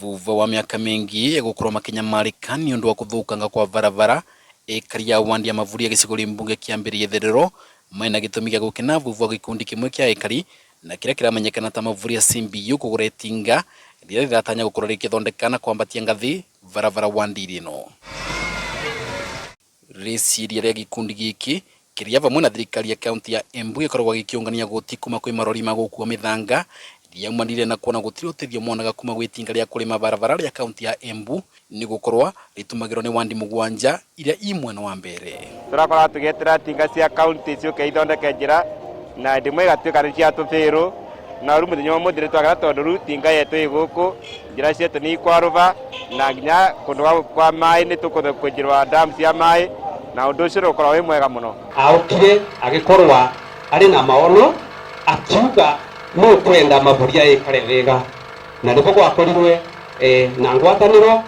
Vuva wa miaka mingi gukorwo makinyamarika ni undu wa kuthukanga kwa barabara ekari ya wandi ya mavuri ya gicigo mbunge kiambiririe therero maina gitumi gia gukena vuva gikundi kimwe kia ekari na kiria kiramenyekana ta mavuri ya CBU kugura itinga riria riratanya gukorwo rikithondekana kwambatia ngathi barabara wandi ino. Riciria ria gikundi giki kiria vamwe na thirikari ya kaunti ya Embu gikoragwo gikiungania goti kuma kwi marori ma gukua mithanga riaumanire na kuona gutiri uteithio monaga kuma gwi itinga ria kurima barabara ria kaunti ya Embu ni gukorwa ritumagirwo ni wandi mugwanja iria i mwena wa mbere. Turakora tugetera tinga cia kaunti ciuke ithondeke njira na ndimwe igatuika ni cia tubiru na ru muthenya umwe ndire twagera tondu ru tinga yetu iguku njira cietu ni ikwaruva na nginya kundu kwa mai ni tukuthukujirwa dam cia mai na undu ucio ukorwa wi mwega muno. Aukire agikorwa ari na maono akiuga no kwenda mavuria ikare wega na ndiko gwakorirwe na ngwataniro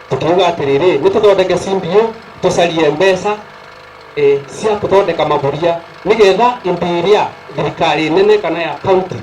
tukiuga atiriri ni tuthondeke CBU tucarie mbeca cia kuthondeka mavuria nigetha impiria thirikari nene kana ya kaunti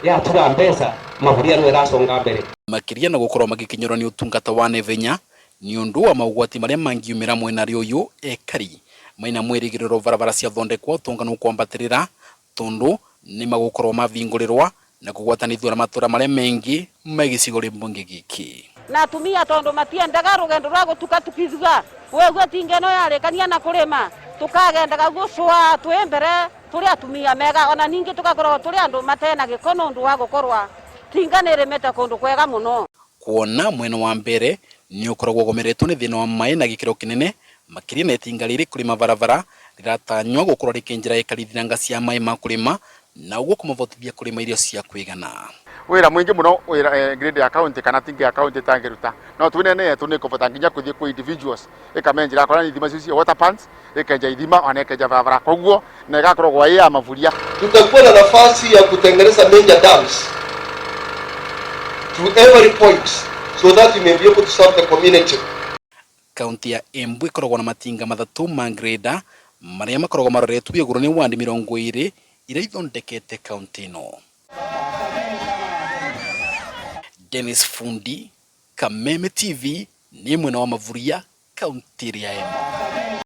ya tura mbeca mavuria no irasonga mbere makiria na gukorwo magikinyirwo ni utungata wa nevenya ni undu wa maugwati maria mangiumira mwena riuyu ekari maina mwirigiriro barabara cia thondekwa utungano kwambatirira tondu ni magukorwo mavingurirwa na kugwatanithwa na matura maria mengi magicigo mbunge giki na atumia tondu matiendaga rugendo rwa gutuka tukizuga wegwe tingeno yarekania na kurima tukagendaga gucwa twembere turi atumia mega ona ningi tukakorwo turi andu matena gikono ndu wa gukorwa tinganire meta kundu kwega muno. Kuona mwena wa mbere ni ukoragwo gomeretwo ni thina wa mai na gikiro kinene makiria na itinga riri kurima barabara riratanywa gukorwo rikinjira ikarithiranga cia mai ma kurima na uguo kumavotithia kurima irio cia kwigana. Wira mwingi muno wira grade ya county kana tinga ya county tangiruta no tunene yetu ni kubota nginya kuthie ku individuals ikamenjira kora ni thima cia water pants ikenja ithima ona ikenja barabara koguo na igakorwo gwa ya mavuria. Tutakuwa na nafasi ya kutengeneza major dams to every point so that we may be able to serve the community. Kaunti ya Embu ikoragwo na matinga mathatu ma greda maria makoragwo maroretwo iguru ni wandi 20 iria ithondekete kaunti ino. Dennis Fundi, Kameme TV, ni mwena wa mavuria kaunti ya Embu.